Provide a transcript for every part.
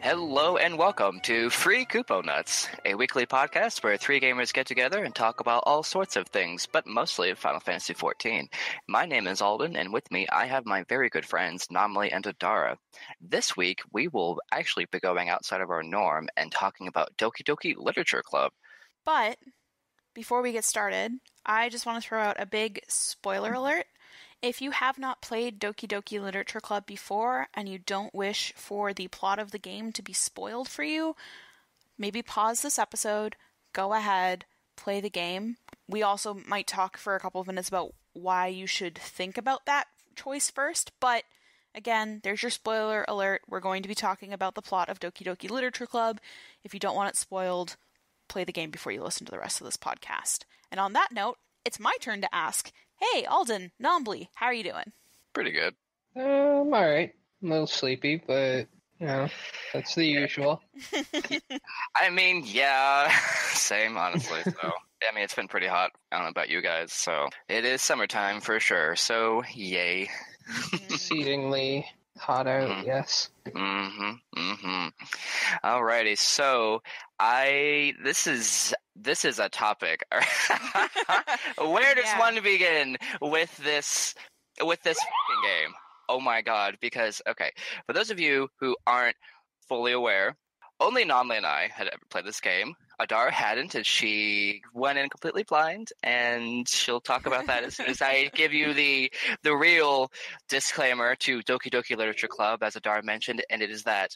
Hello and welcome to Free Kupo Nuts, a weekly podcast where three gamers get together and talk about all sorts of things, but mostly Final Fantasy XIV. My name is Alden, and with me I have my very good friends Namli and Adara. This week we will actually be going outside of our norm and talking about Doki Doki Literature Club. But before we get started, I just want to throw out a big spoiler alert. If you have not played Doki Doki Literature Club before and you don't wish for the plot of the game to be spoiled for you, maybe pause this episode, go ahead, play the game. We also might talk for a couple of minutes about why you should think about that choice first, but again, there's your spoiler alert. We're going to be talking about the plot of Doki Doki Literature Club. If you don't want it spoiled, play the game before you listen to the rest of this podcast. And on that note, it's my turn to ask, hey, Alden, Nombly, how are you doing? Pretty good. I'm alright. I'm a little sleepy, but, you know, that's the usual. I mean, yeah, same, honestly. So, I mean, it's been pretty hot. I don't know about you guys, so it is summertime for sure. So, yay. Exceedingly hot out, yes. Alrighty, so this is a topic. Where does one begin with this fucking game? Oh my god, because, okay, for those of you who aren't fully aware, only Namli and I had ever played this game. Adara hadn't, and she went in completely blind, and she'll talk about that as soon as I give you the real disclaimer to Doki Doki Literature Club, as Adara mentioned, and it is that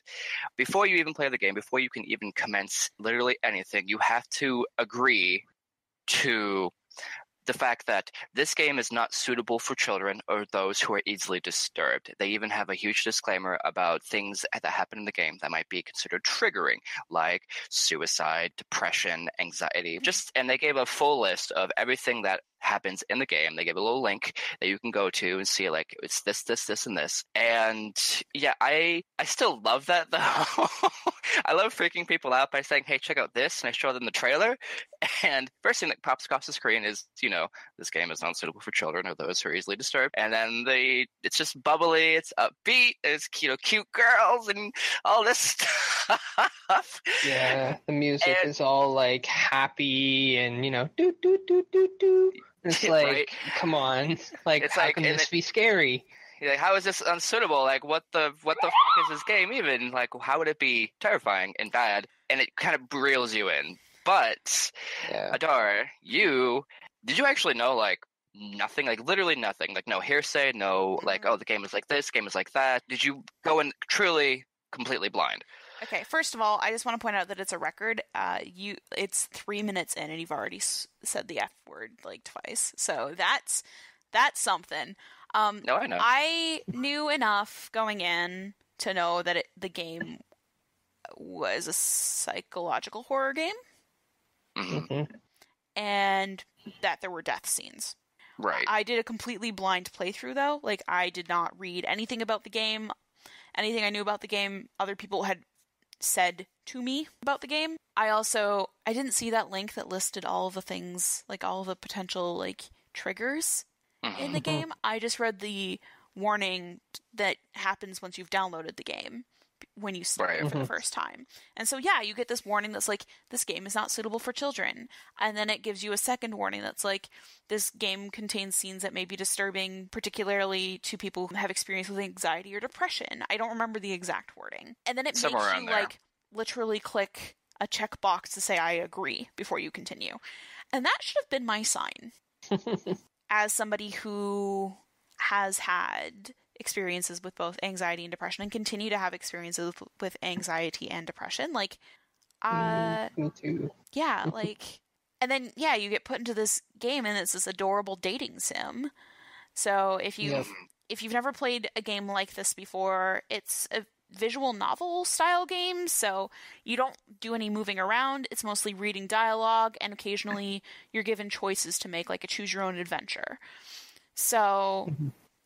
before you even play the game, before you can even commence literally anything, you have to agree to the fact that this game is not suitable for children or those who are easily disturbed. They even have a huge disclaimer about things that happen in the game that might be considered triggering, like suicide, depression, anxiety. And they gave a full list of everything that happens in the game. They gave a little link that you can go to and see, like, it's this, and this. And yeah, I still love that, though. I love freaking people out by saying, hey, check out this, and I show them the trailer, and first thing that pops across the screen is, you know, this game is not suitable for children or those who are easily disturbed. And then it's just bubbly, it's upbeat, it's cute girls and all this stuff. Yeah, the music is all like happy and, you know, do do do do do. It's like, right? Come on, like, it's how can this be scary? Like, how is this unsuitable? Like, what the fuck is this game even? Like, how would it be terrifying and bad? And it kind of reels you in. But, yeah. Adar, did you actually know, like, nothing? Like, literally nothing? Like, no hearsay, no, like, oh, the game is like this, game is like that? Did you go in truly, completely blind? Okay, first of all, I just want to point out that it's a record. It's 3 minutes in, and you've already said the F word, like, twice. So that's something. No, I know. I knew enough going in to know that the game was a psychological horror game. Mm-hmm. And that there were death scenes. Right. I did a completely blind playthrough, though. Like, I did not read anything about the game. Anything I knew about the game, other people had said to me about the game. I didn't see that link that listed all of the things, like all of the potential, like, triggers in the game. I just read the warning that happens once you've downloaded the game, when you start it for the first time. And so, yeah, you get this warning that's like, this game is not suitable for children. And then it gives you a second warning that's like, this game contains scenes that may be disturbing, particularly to people who have experience with anxiety or depression. I don't remember the exact wording. And then it makes you, like, literally click a checkbox to say, I agree, before you continue. And that should have been my sign. As somebody who has had experiences with both anxiety and depression and continue to have experiences with anxiety and depression, like, me too. Yeah, like, and then, yeah, you get put into this game and it's this adorable dating sim. So if you've never played a game like this before, it's a visual novel style game, so you don't do any moving around. It's mostly reading dialogue, and occasionally you're given choices to make, like a choose your own adventure. So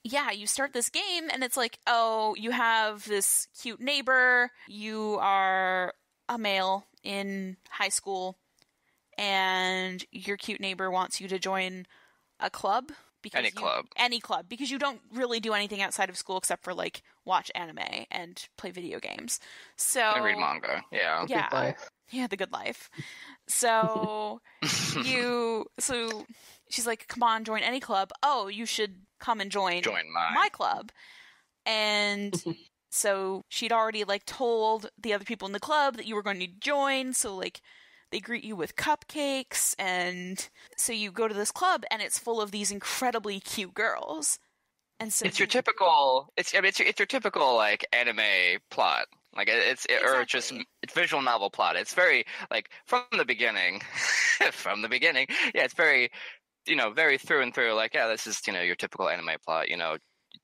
yeah, you start this game and it's like, oh, you have this cute neighbor, you are a male in high school, and your cute neighbor wants you to join a club. Any club, because you don't really do anything outside of school except for, like, watch anime and play video games. So I read manga. Yeah. The good life. So so she's like, come on, join any club. Oh, you should come and join my club. And so she'd already like told the other people in the club that you were going to join. So like they greet you with cupcakes, and so you go to this club and it's full of these incredibly cute girls. And so it's your typical like anime plot. Like or just visual novel plot. It's very like from the beginning. Yeah, it's very very through and through. Like, yeah, this is your typical anime plot.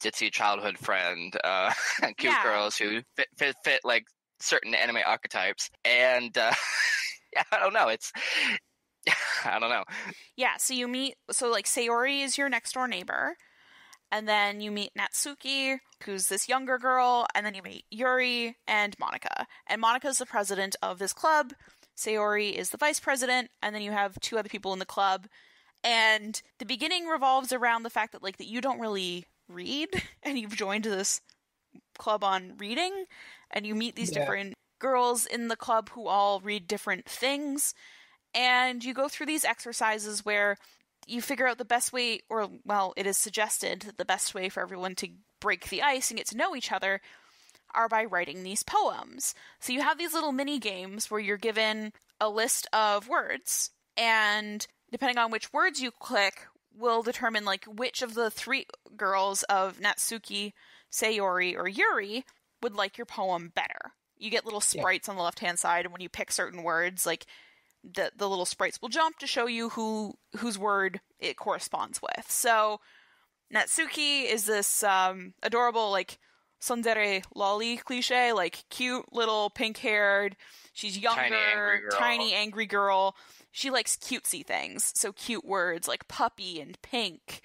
Ditzy childhood friend, cute girls who fit like certain anime archetypes, and yeah, I don't know. I don't know. Yeah, so you meet. So like Sayori is your next door neighbor. And then you meet Natsuki, who's this younger girl, and then you meet Yuri and Monika. And Monika's the president of this club, Sayori is the vice president, and then you have two other people in the club. And the beginning revolves around the fact that that you don't really read, and you've joined this club on reading, and you meet these different girls in the club who all read different things, and you go through these exercises where you figure out the best way, or, well, it is suggested that the best way for everyone to break the ice and get to know each other are by writing these poems. So you have these little mini games where you're given a list of words, and depending on which words you click will determine, which of the three girls of Natsuki, Sayori, or Yuri would like your poem better. You get little sprites on the left-hand side, and when you pick certain words, the little sprites will jump to show you whose word it corresponds with. So Natsuki is this adorable tsundere lolly cliche, cute little pink-haired. She's younger, tiny angry girl. She likes cutesy things, so cute words like puppy and pink,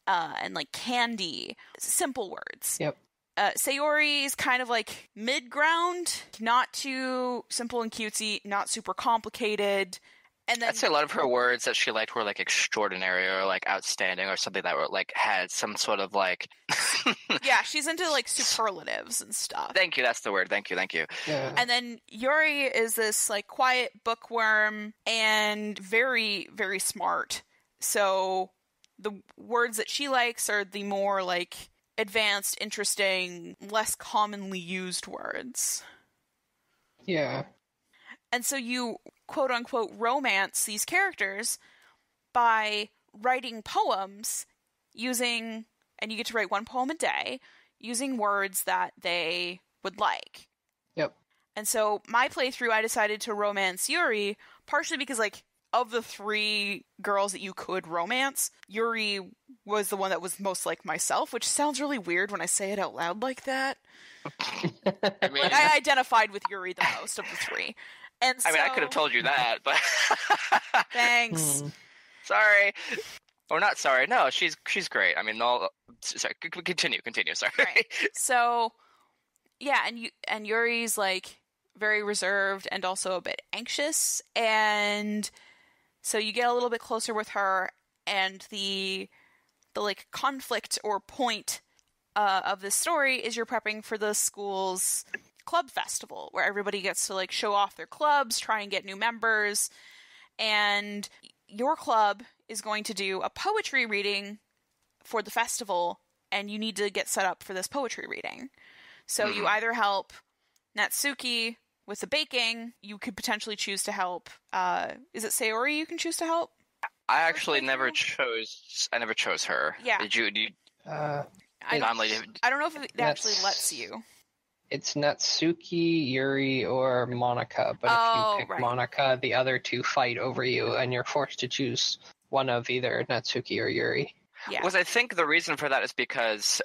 and candy, simple words. Yep. Sayori is kind of mid-ground, not too simple and cutesy, not super complicated. And then I'd say a lot of her words that she liked were extraordinary or outstanding or something that were had some sort of yeah, she's into superlatives and stuff. Thank you, that's the word. Thank you. Yeah. And then Yuri is this quiet bookworm and very, very smart. So the words that she likes are the more advanced, interesting, less commonly used words. Yeah. And so you, quote-unquote, romance these characters by writing poems using, and you get to write one poem a day, using words that they would like. Yep. And so my playthrough, I decided to romance Yuri, partially because, of the three girls that you could romance, Yuri was the one that was most like myself, which sounds really weird when I say it out loud like that. I mean, I identified with Yuri the most of the three. And so, I could have told you that, but thanks. Sorry. Or not sorry. No, she's great. I mean, sorry. Continue. Sorry. Right. So, yeah, and Yuri's very reserved and also a bit anxious, and so you get a little bit closer with her, and the conflict or point of this story is you're prepping for the school's club festival, where everybody gets to show off their clubs, try and get new members, and your club is going to do a poetry reading for the festival, and you need to get set up for this poetry reading. So you either help Natsuki with the baking, you could potentially choose to help, is it Sayori you can choose to help? I actually never chose her. Yeah. Did you? I don't know if it actually lets you. It's Natsuki, Yuri, or Monika, but if you pick Monika, the other two fight over you, and you're forced to choose one of either Natsuki or Yuri. Yeah. I think the reason for that is because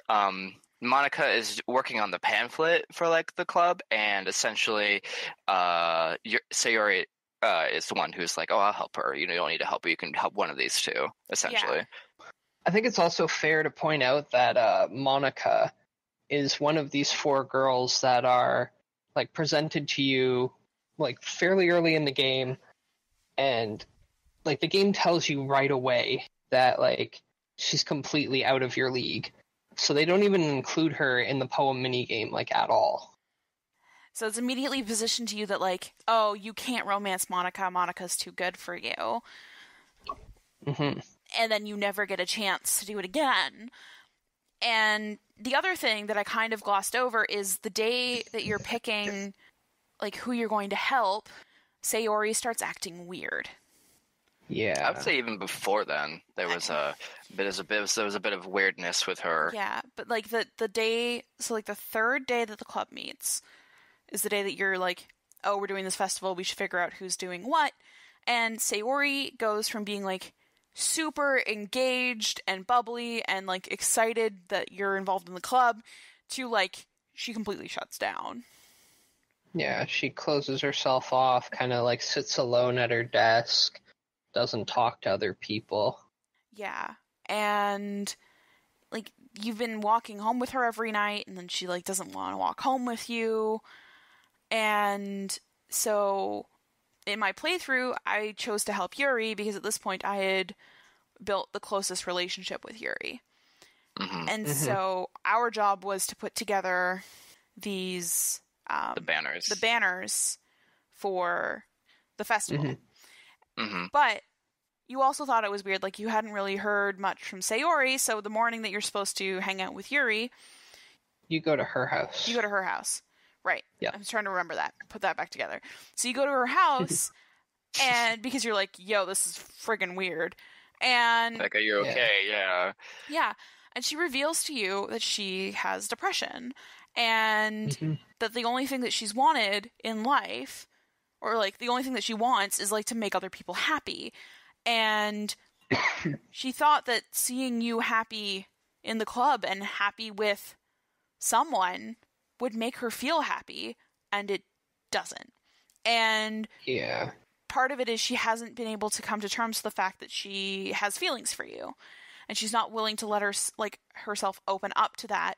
Monika is working on the pamphlet for the club, and essentially Sayori is the one who's oh, I'll help her. You don't need to help her. You can help one of these two, essentially. Yeah. I think it's also fair to point out that Monika is one of these four girls that are presented to you fairly early in the game, and the game tells you right away that she's completely out of your league. So they don't even include her in the poem minigame, like, at all. So it's immediately positioned to you that, like, oh, you can't romance Monika. Monika's too good for you. Mm-hmm. And then you never get a chance to do it again. And the other thing that I kind of glossed over is the day that you're picking, like, who you're going to help, Sayori starts acting weird. Yeah. I would say even before then, there was a bit of weirdness with her. Yeah, but, like, the day, so, like, the third day that the club meets is the day that you're like, oh, we're doing this festival, we should figure out who's doing what. And Sayori goes from being, like, super engaged and bubbly and, like, excited that you're involved in the club to, like, she completely shuts down. Yeah, she closes herself off, kind of, like, sits alone at her desk, doesn't talk to other people. Yeah, and, like, you've been walking home with her every night, and then she, like, doesn't want to walk home with you. And so in my playthrough, I chose to help Yuri because at this point I had built the closest relationship with Yuri. Mm-hmm. And so our job was to put together these the banners for the festival. Mm-hmm. Mm-hmm. But you also thought it was weird, like you hadn't really heard much from Sayori, so the morning that you're supposed to hang out with Yuri, you go to her house. You go to her house. Right. Yeah. I'm trying to remember that. Put that back together. So you go to her house, and because you're like, yo, this is friggin' weird. And like, are you okay? Yeah. Yeah. And she reveals to you that she has depression. And that the only thing that she's wanted in life, or like the only thing that she wants, is like to make other people happy. And she thought that seeing you happy in the club and happy with someone would make her feel happy, and it doesn't. And yeah, part of it is she hasn't been able to come to terms with the fact that she has feelings for you, and she's not willing to let herself open up to that.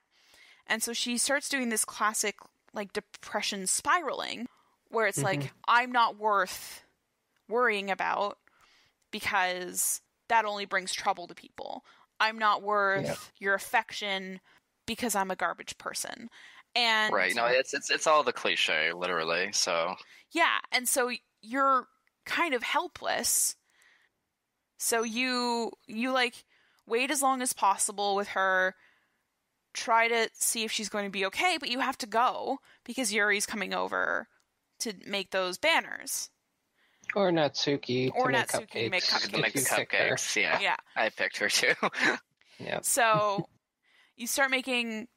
And so she starts doing this classic like depression spiraling, where it's like, I'm not worth worrying about because that only brings trouble to people. I'm not worth your affection because I'm a garbage person. And right, no, it's all the cliche, literally. So yeah, and so you're kind of helpless. So you like wait as long as possible with her, try to see if she's going to be okay, but you have to go because Yuri's coming over to make those banners. Or Natsuki Or to make Natsuki cupcakes. to make cupcakes. to make the cupcakes. Yeah, I picked her too. Yeah. So you start making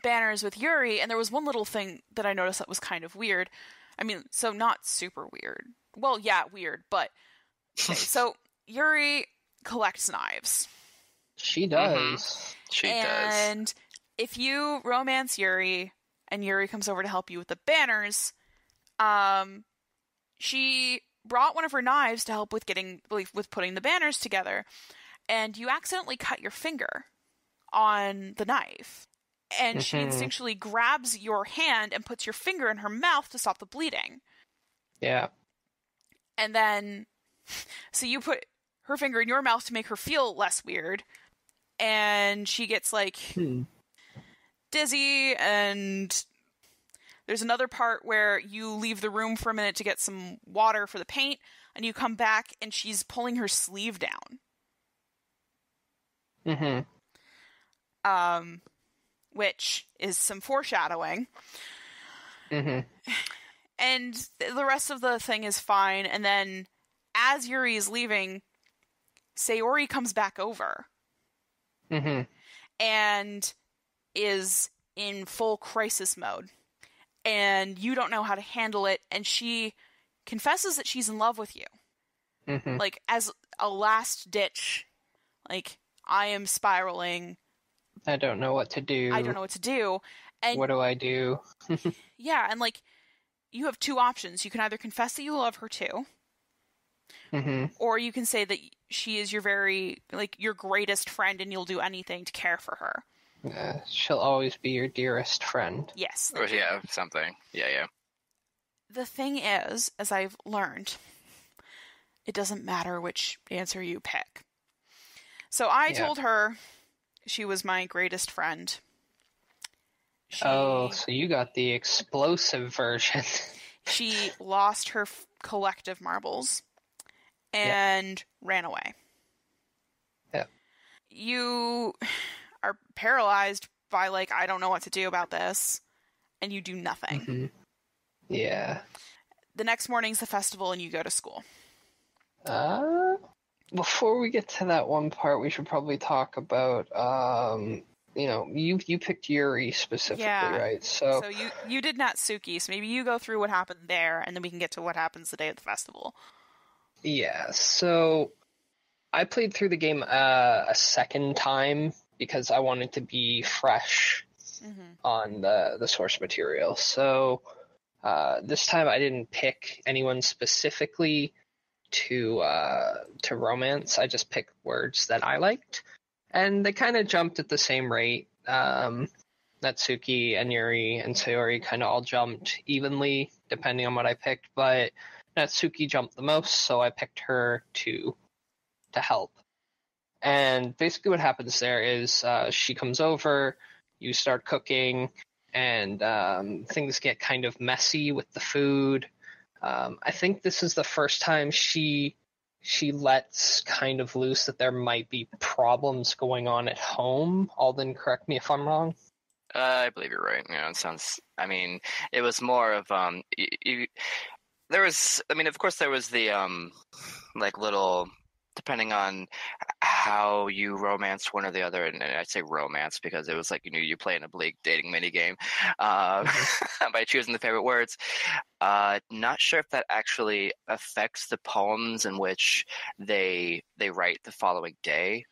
banners with Yuri, and there was one little thing that I noticed that was kind of weird. I mean, so not super weird. Well, yeah, weird, but okay, so Yuri collects knives. She does. She does. And if you romance Yuri and Yuri comes over to help you with the banners, she brought one of her knives to help with putting the banners together, and you accidentally cut your finger on the knife. And she instinctually grabs your hand and puts your finger in her mouth to stop the bleeding. Yeah. And then, so you put her finger in your mouth to make her feel less weird. And she gets, like, dizzy. And there's another part where you leave the room for a minute to get some water for the paint. And you come back and she's pulling her sleeve down. Which is some foreshadowing. And the rest of the thing is fine. And then, as Yuri is leaving, Sayori comes back over. And is in full crisis mode. And you don't know how to handle it. And she confesses that she's in love with you. Like, as a last ditch. Like, I am spiraling. I don't know what to do. I don't know what to do. And what do I do? yeah, and like, you have two options. You can either confess that you love her too, or you can say that she is your your greatest friend and you'll do anything to care for her. She'll always be your dearest friend. Yes. Or, yeah, something. Yeah. The thing is, as I've learned, it doesn't matter which answer you pick. So I told her She was my greatest friend. Oh, so you got the explosive version. She lost her collective marbles and ran away. Yeah. You are paralyzed by, like, I don't know what to do about this, and you do nothing. Mm-hmm. Yeah. The next morning's the festival, and you go to school. Before we get to that one part, we should probably talk about, you picked Yuri specifically, right? So you did Natsuki, so maybe you go through what happened there, and then we can get to what happens the day of the festival. Yeah, so I played through the game a second time because I wanted to be fresh on the source material. So this time I didn't pick anyone specifically to romance. I just picked words that I liked, and they kind of jumped at the same rate. Natsuki and Yuri and Sayori kind of all jumped evenly depending on what I picked, but Natsuki jumped the most, so I picked her to help. And basically what happens there is she comes over, you start cooking, and things get kind of messy with the food. I think this is the first time she lets kind of loose that there might be problems going on at home. Alden, correct me if I'm wrong. I believe you're right. It sounds. I mean, it was more of there was. I mean, of course, there was the like little. Depending on how you romance one or the other, and I'd say romance because it was like you play in a bleak dating minigame by choosing the favorite words. Not sure if that actually affects the poems in which they write the following day,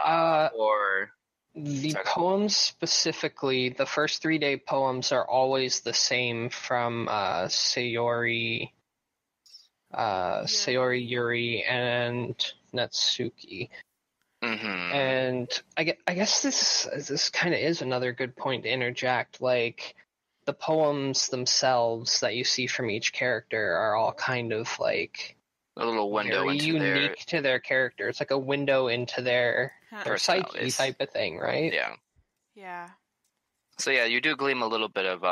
or the poems specifically. The first 3-day poems are always the same from Sayori, Yuri, and Natsuki. And I guess this kind of is another good point to interject. Like, the poems themselves that you see from each character are all kind of like a little window very into unique to their character. It's like a window into their psyche type of thing, right? Yeah. So yeah, you do glean a little bit of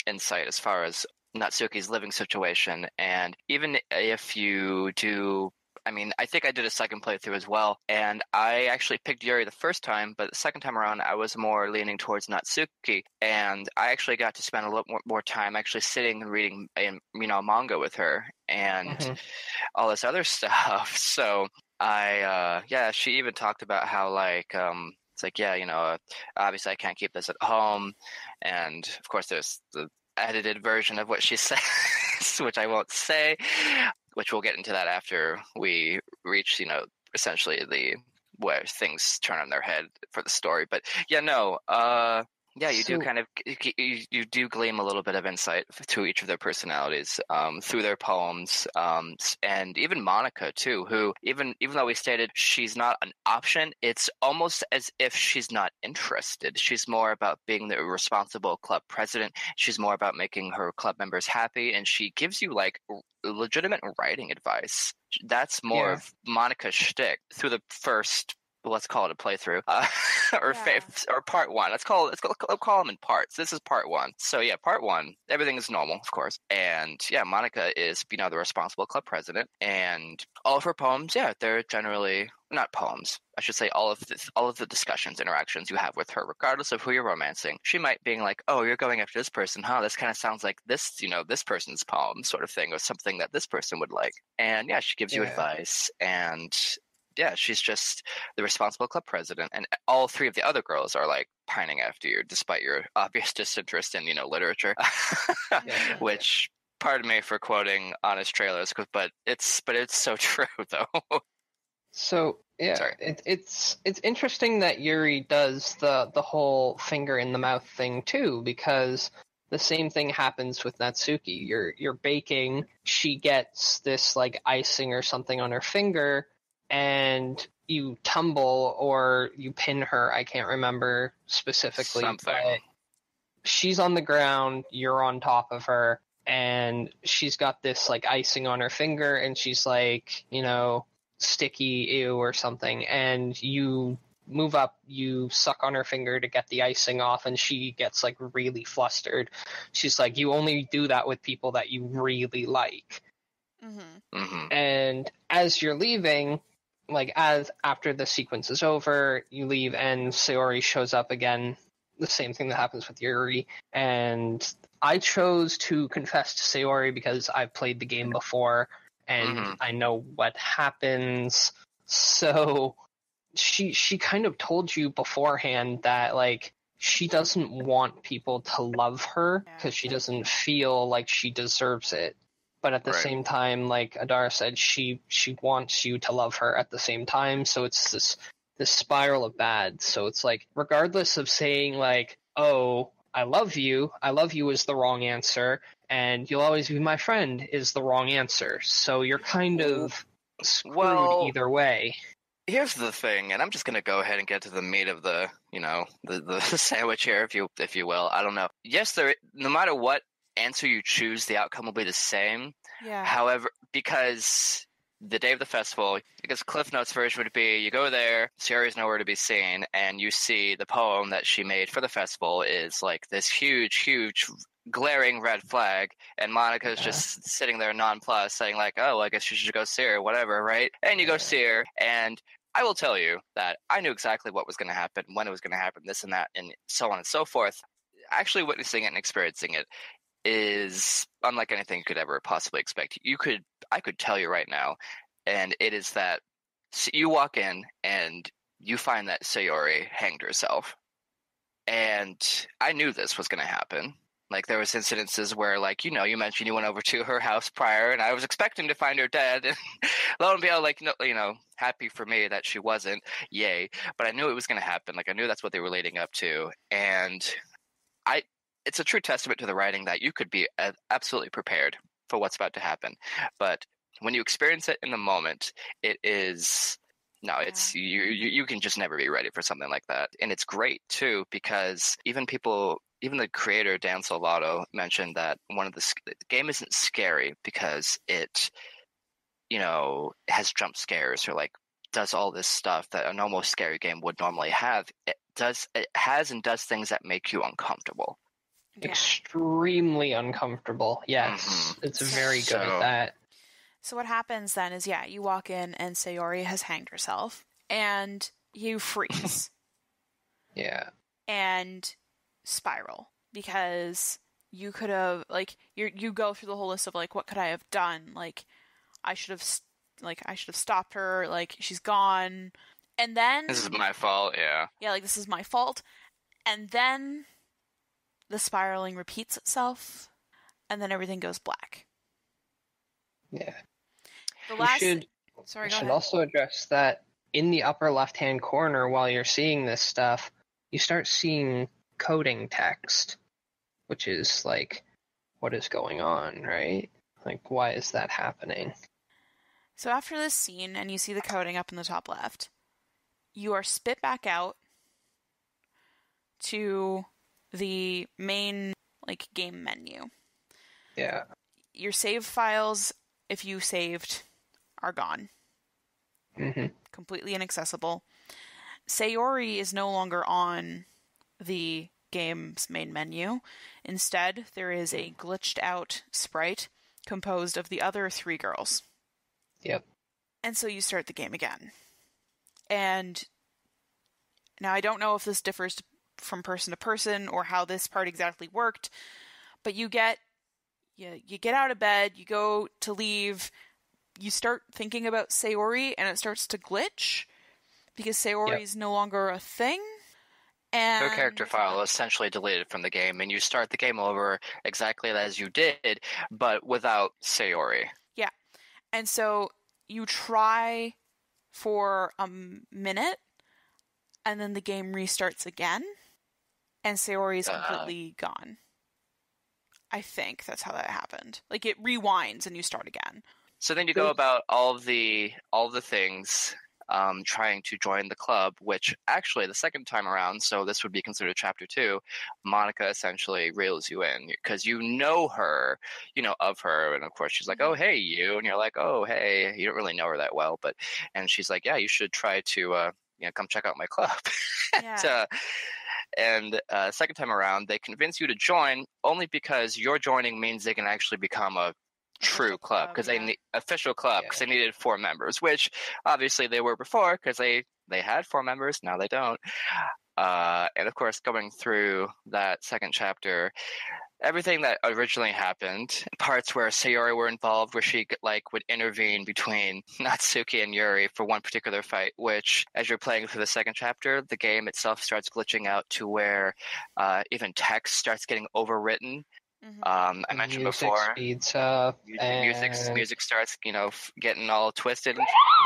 insight as far as Natsuki's living situation, and even if you do, I mean, I think I did a second playthrough as well, and I actually picked Yuri the first time, but the second time around I was more leaning towards Natsuki, and I actually got to spend a little more time actually sitting and reading manga with her and all this other stuff. So she even talked about how like it's like, obviously I can't keep this at home, and of course there's the edited version of what she says, which I won't say, which we'll get into that after we reach, essentially where things turn on their head for the story. But you do kind of you do glean a little bit of insight to each of their personalities through their poems, and even Monika too, who even though we stated she's not an option, it's almost as if she's not interested. She's more about being the responsible club president. She's more about making her club members happy, and she gives you like legitimate writing advice. That's more of Monika's shtick through the first. Let's call it a playthrough, or part one. Let's call them in parts. This is part one. So yeah, part one, everything is normal, of course. And yeah, Monika is the responsible club president, and all of her poems, they're generally not poems. I should say all of the discussions, interactions you have with her, regardless of who you're romancing. She might being like, oh, you're going after this person, huh? This kind of sounds like this, this person's poem, sort of thing, or something that this person would like. And she gives you advice, and she's just the responsible club president, and all three of the other girls are like pining after you, despite your obvious disinterest in, literature. Which, pardon me for quoting honest trailers, but it's so true though. So it's interesting that Yuri does the whole finger in the mouth thing too, because the same thing happens with Natsuki. You're baking, she gets this like icing or something on her finger, and you tumble or you pin her. I can't remember specifically. Something. But she's on the ground, you're on top of her, and she's got this like icing on her finger, and she's like, sticky, ew, or something, and you move up, you suck on her finger to get the icing off, and she gets like really flustered. She's like, you only do that with people that you really like. And as you're leaving, like as after the sequence is over, you leave and Sayori shows up again. The same thing that happens with Yuri. And I chose to confess to Sayori because I've played the game before and I know what happens. So she kind of told you beforehand that like she doesn't want people to love her because she doesn't feel like she deserves it. But at the same time, like Adara said, she wants you to love her at the same time. So it's this spiral of bad. So it's like, regardless of saying like, oh, I love you is the wrong answer, and you'll always be my friend is the wrong answer. So you're kind of screwed either way. Here's the thing, and I'm just gonna go ahead and get to the meat of the sandwich here, if you will. I don't know. Yes, no matter what answer you choose, the outcome will be the same. Yeah. However, because the day of the festival, because Cliff Notes version would be, you go there, Sayori's nowhere to be seen, and you see the poem that she made for the festival is like this huge glaring red flag, and Monika's just sitting there nonplussed saying like, oh, I guess you should go see her, whatever, right? And you go see her, and I will tell you that I knew exactly what was going to happen, when it was going to happen, this and that, and so on and so forth. Actually witnessing it and experiencing it is unlike anything you could ever possibly expect. I could tell you right now, and it is that you walk in and you find that Sayori hanged herself. And I knew this was going to happen. Like, there was incidences where, like, you mentioned you went over to her house prior, and I was expecting to find her dead. And lo and behold, like, no, happy for me that she wasn't. Yay. But I knew it was going to happen. Like, I knew that's what they were leading up to. And it's a true testament to the writing that you could be absolutely prepared for what's about to happen. But when you experience it in the moment, it is... No, it's you can just never be ready for something like that. And it's great, too, because even the creator, Dan Soldato, mentioned that the game isn't scary because it, has jump scares or, like, does all this stuff that a normal scary game would normally have. It has and does things that make you uncomfortable. Yeah. Extremely uncomfortable. Yes, It's very good at that. So what happens then is, you walk in and Sayori has hanged herself, and you freeze. Yeah. And spiral, because you could have, like, you go through the whole list of, like, what could I have done? Like, I should have stopped her, like, she's gone. And then... This is my fault, yeah. Yeah, like, this is my fault. And then the spiraling repeats itself, and then everything goes black. Yeah. We should also address that in the upper left-hand corner while you're seeing this stuff, you start seeing coding text, which is like, what is going on, right? Like, why is that happening? So after this scene, and you see the coding up in the top left, you are spit back out to the main, like, game menu. Yeah. Your save files, if you saved, are gone. Completely inaccessible. Sayori is no longer on the game's main menu. Instead, there is a glitched out sprite composed of the other 3 girls. Yep. And so you start the game again. And now I don't know if this differs from person to person or how this part exactly worked, but you get out of bed, you go to leave, you start thinking about Sayori, and it starts to glitch because Sayori is no longer a thing. And her character file is essentially deleted from the game, and you start the game over exactly as you did, but without Sayori. Yeah. And so you try for a minute, and then the game restarts again, and Sayori is completely gone. I think that's how that happened. Like, it rewinds and you start again. So then you go about all the things, trying to join the club, which actually the second time around, so this would be considered chapter 2, Monika essentially reels you in because you know her, of her, and of course she's like, oh, hey, you, and you're like, oh, hey, you don't really know her that well, and she's like, yeah, you should try to come check out my club. Yeah. And second time around, they convince you to join only because your joining means they can actually become a true club, because they need official club, because they needed 4 members, which obviously they were before, because they had 4 members. Now they don't. And of course, going through that second chapter, everything that originally happened, parts where Sayori were involved, where she would intervene between Natsuki and Yuri for one particular fight, which, as you're playing through the second chapter, the game itself starts glitching out to where even text starts getting overwritten. I mentioned before, speeds up, music starts, getting all twisted.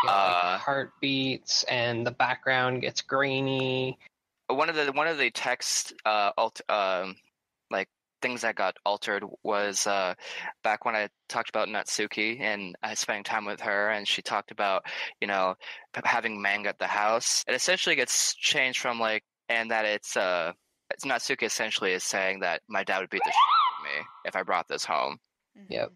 Heartbeats, and the background gets grainy. One of the text things that got altered was back when I talked about Natsuki and I spending time with her, and she talked about having manga at the house. It essentially gets changed from and that it's Natsuki essentially is saying that my dad would beat the shit out of me if I brought this home. Yep.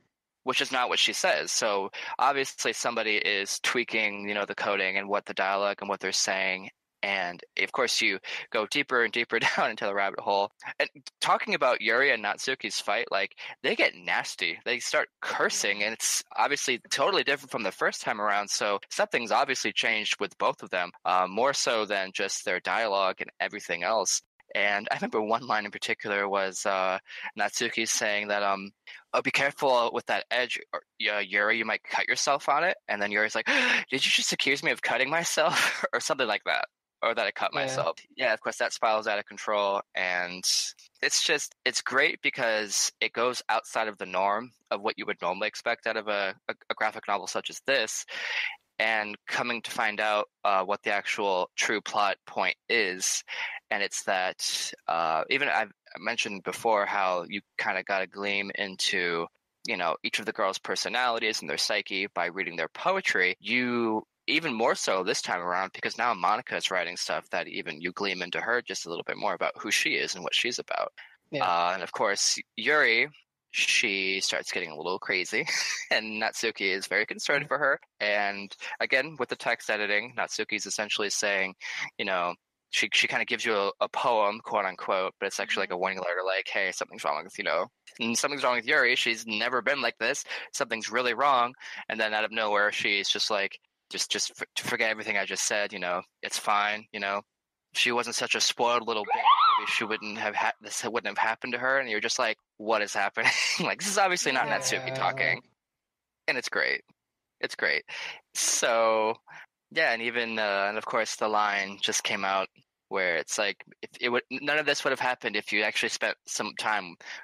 Which is not what she says. So obviously somebody is tweaking, the coding and what the dialogue and what they're saying. And of course, you go deeper and deeper down into the rabbit hole. And talking about Yuri and Natsuki's fight, they get nasty. They start cursing, and it's obviously totally different from the first time around. So something's obviously changed with both of them, more so than just their dialogue and everything else. And I remember one line in particular was Natsuki saying that, "Oh, be careful with that edge, Yuri. You might cut yourself on it." And then Yuri's like, "Did you just accuse me of cutting myself?" or something like that. Or that I cut myself. Yeah, of course, that spirals out of control. And it's great because it goes outside of the norm of what you would normally expect out of a graphic novel such as this. And coming to find out what the actual true plot point is. And it's that even I've mentioned before how you kind of got a gleam into, each of the girls' personalities and their psyche by reading their poetry. Even more so this time around, because now Monika is writing stuff that even you gleam into her just a little bit more about who she is and what she's about. Yeah. And of course, Yuri, she starts getting a little crazy, and Natsuki is very concerned for her. And again, with the text editing, Natsuki's essentially saying, she kind of gives you a poem, quote unquote, but it's actually like a warning letter, hey, something's wrong with, and something's wrong with Yuri. She's never been like this. Something's really wrong. And then out of nowhere, she's just like, just forget everything I just said. It's fine. She wasn't such a spoiled little bitch. Maybe she wouldn't have this wouldn't have happened to her. And you're just like, what is happening? This is obviously not Natsuki talking, and it's great. It's great. So yeah, and even and of course the line just came out where it's like, none of this would have happened if you actually spent a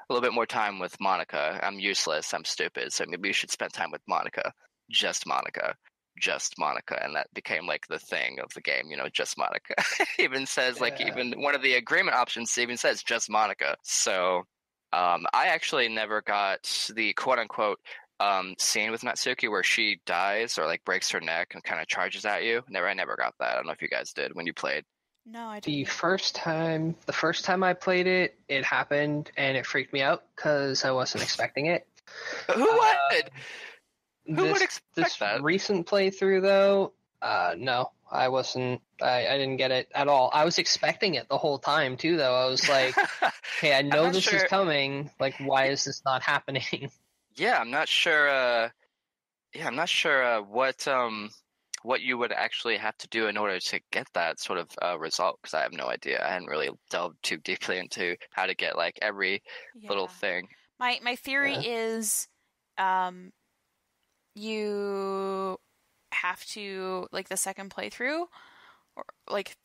little bit more time with Monika. I'm useless. I'm stupid. So maybe you should spend time with Monika. Just Monika. Just Monika, and that became the thing of the game, just Monika. Even says even one of the agreement options even says just Monika. So I actually never got the quote unquote scene with Natsuki where she dies or breaks her neck and kind of charges at you. I never got that. I don't know if you guys did when you played. No, I didn't. The first time I played it, it happened and it freaked me out because I wasn't expecting it. Who would? Who would expect that? Recent playthrough, though, no, I wasn't. I didn't get it at all. I was expecting it the whole time, too, though. I was like, hey, I know this is coming. Why is this not happening? Yeah, I'm not sure. What you would actually have to do in order to get that sort of result, because I have no idea. I hadn't really delved too deeply into how to get every little thing. My theory is you have to, the second playthrough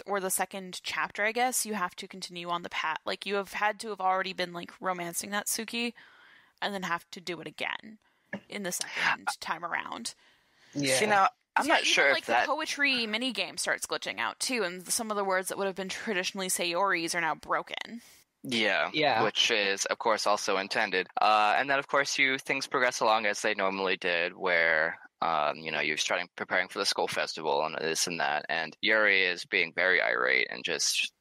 or the second chapter, I guess, you have to continue on the path. You have had to have already been romancing Natsuki and then have to do it again in the second time around. Yeah. See, now I'm not sure if that... the poetry minigame starts glitching out too, and some of the words that would have been traditionally Sayoris are now broken. Yeah, which is, of course, also intended. And then, of course, things progress along as they normally did, where, you're preparing for the school festival and this and that, and Yuri is being very irate and just...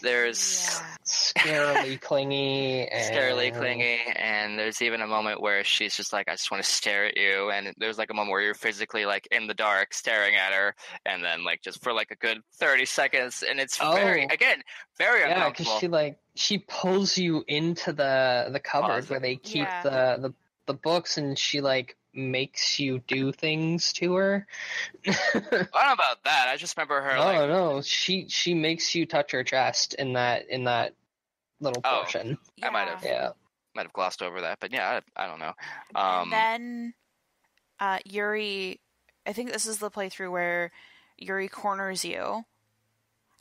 There's scarily clingy. And there's even a moment where she's just like, I just want to stare at you. And there's like a moment where you're physically like in the dark staring at her, and then like just for like a good 30 seconds, and it's very uncomfortable. Because she pulls you into the cupboard where they keep the books, and she like makes you do things to her. I don't know about that. I just remember her. No, she makes you touch her chest in that little portion. I might have glossed over that, but yeah, I don't know. And then Yuri, I think this is the playthrough where Yuri corners you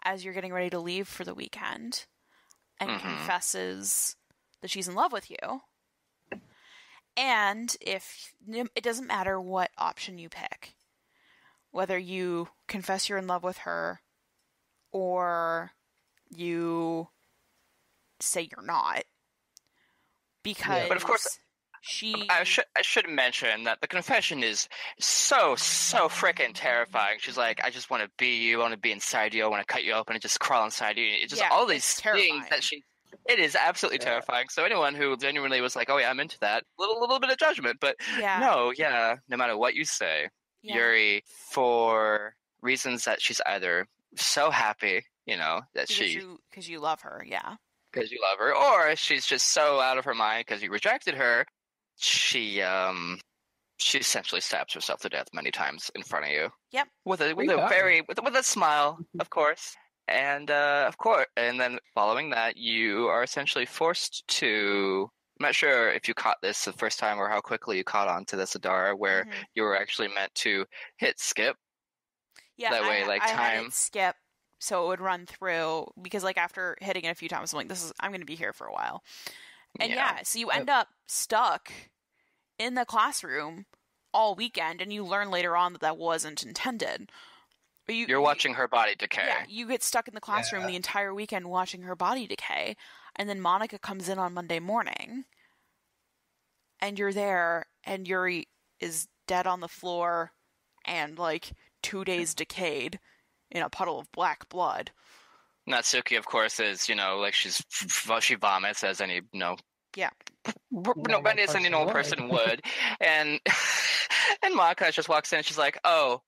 as you're getting ready to leave for the weekend and confesses that she's in love with you. And it doesn't matter what option you pick, whether you confess you're in love with her or you say you're not, because but of course I should mention that the confession is so freaking terrifying. She's like, I just want to be you, I want to be inside you, I want to cut you open and just crawl inside you. It's just all these things that it is absolutely terrifying. So anyone who genuinely was like, oh yeah, I'm into that, little bit of judgment, but no matter what you say, Yuri, for reasons that she's either so happy, that because you love her, because you love her, or she's just so out of her mind because you rejected her, she essentially stabs herself to death many times in front of you. Yep. With a smile, of course. And and then following that, you are essentially forced to. I'm not sure if you caught this the first time or how quickly you caught on to this, Adara, where you were actually meant to hit skip. Yeah, that way, I had it skip, so it would run through, because like after hitting it a few times, I'm like, I'm going to be here for a while. And so you end up stuck in the classroom all weekend, and you learn later on that wasn't intended. You're watching her body decay. Yeah, you get stuck in the classroom the entire weekend watching her body decay, and then Monika comes in on Monday morning, and you're there, and Yuri is dead on the floor, and like 2 days decayed in a puddle of black blood. Natsuki, of course, is she vomits as any any normal person would, and Monika just walks in and she's like, oh.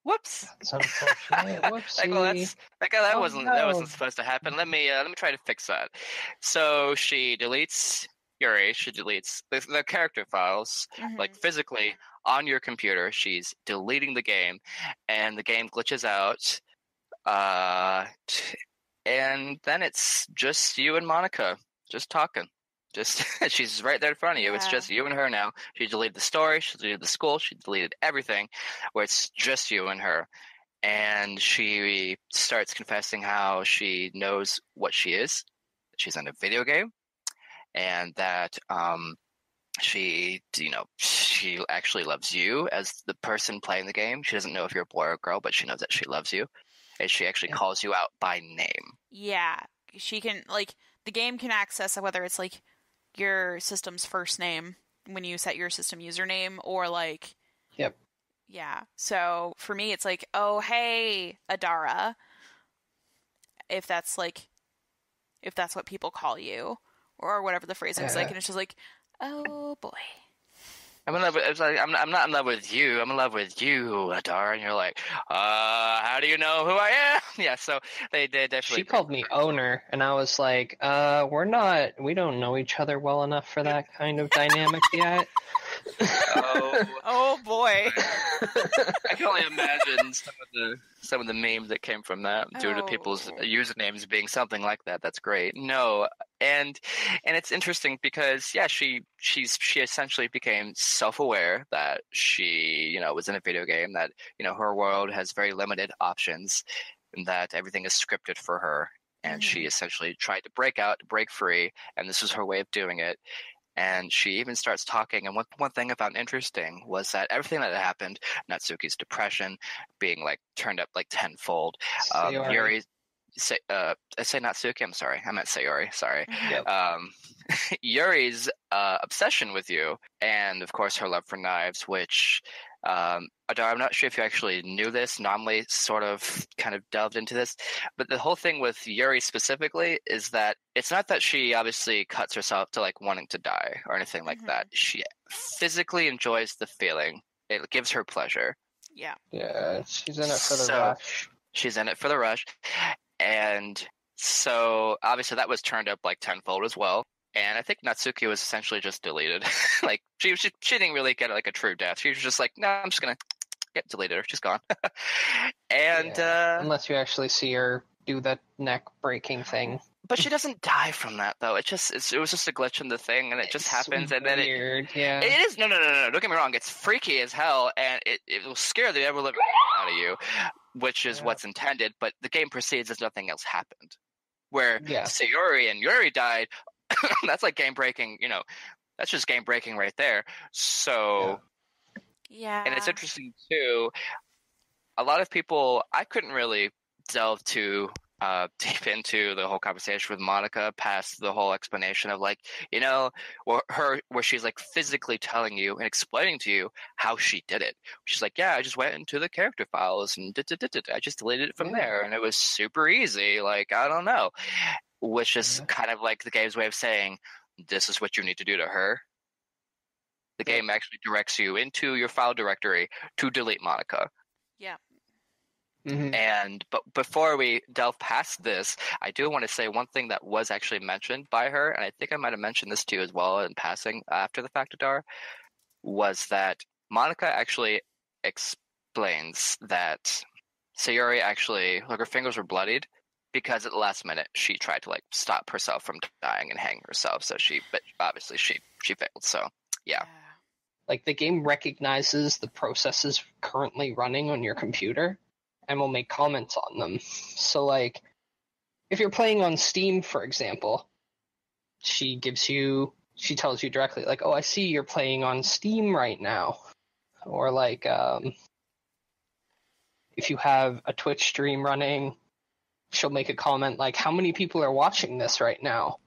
Whoops! That's unfortunate. Whoopsie. That wasn't supposed to happen. Let me try to fix that. So she deletes Yuri. She deletes the character files, like physically on your computer. She's deleting the game, and the game glitches out. And then it's just you and Monika just talking. She's right there in front of you. It's just you and her now. She deleted the story. She deleted the school. She deleted everything, where it's just you and her. And she starts confessing how she knows what she is. She's in a video game, and that she actually loves you as the person playing the game. She doesn't know if you're a boy or a girl, but she knows that she loves you, and she actually calls you out by name. Yeah, she can the game can access whether it's like your system's first name when you set your system username, or like so for me it's like, oh hey Adara, if that's what people call you, or whatever the phrase is like, and it's just like, oh boy, I'm in love with. It's like I'm not in love with you. I'm in love with you, Adara. And you're like, how do you know who I am? Yeah. So they definitely. She called me owner, and I was like, we don't know each other well enough for that kind of dynamic yet. Oh boy. I can only imagine some of the memes that came from that due to people's usernames being something like that. That's great. No, and it's interesting because she essentially became self-aware that she was in a video game, that her world has very limited options, and that everything is scripted for her, and she essentially tried to break free, and this was her way of doing it. And she even starts talking, and one thing I found interesting was that everything that happened, Natsuki's depression being turned up tenfold, Yuri's I say Natsuki, I'm sorry, I meant Sayori, sorry. Yep. Yuri's obsession with you, and of course her love for knives, which Adar, I'm not sure if you actually knew this. Normally, sort of kind of delved into this, but the whole thing with Yuri specifically is that it's not that she obviously cuts herself to like wanting to die or anything like that. She physically enjoys the feeling. It gives her pleasure. Yeah. Yeah, she's in it for the rush. She's in it for the rush, and so obviously that was turned up like tenfold as well. And I think Natsuki was essentially just deleted. Like she didn't really get like a true death. She was just like, no, I'm just gonna get deleted. She's gone. And unless you actually see her do that neck breaking thing. But she doesn't die from that though. It was just a glitch in the thing, and it just happens. And then it is no. Don't get me wrong. It's freaky as hell, and it will scare the ever living out of you, which is what's intended. But the game proceeds as nothing else happened. Where Sayori and Yuri died. That's like game breaking, that's just game breaking right there. So, and it's interesting too. A lot of people, I couldn't really delve too deep into the whole conversation with Monika past the whole explanation of like, where she's like physically telling you and explaining to you how she did it. She's like, yeah, I just went into the character files and I just deleted it from there, and it was super easy. Like, I don't know. Which is kind of like the game's way of saying, this is what you need to do to her. The game actually directs you into your file directory to delete Monika. Yeah. But before we delve past this, I do want to say one thing that was actually mentioned by her, and I think I might have mentioned this to you as well in passing after the fact, Adar, was that Monika actually explains that Sayori actually, like, her fingers were bloodied, because at the last minute she tried to like stop herself from dying and hang herself. So but obviously she failed. So yeah. Like the game recognizes the processes currently running on your computer and will make comments on them. So like if you're playing on Steam, for example, she tells you directly like, oh, I see you're playing on Steam right now. Or like if you have a Twitch stream running, she'll make a comment like, how many people are watching this right now?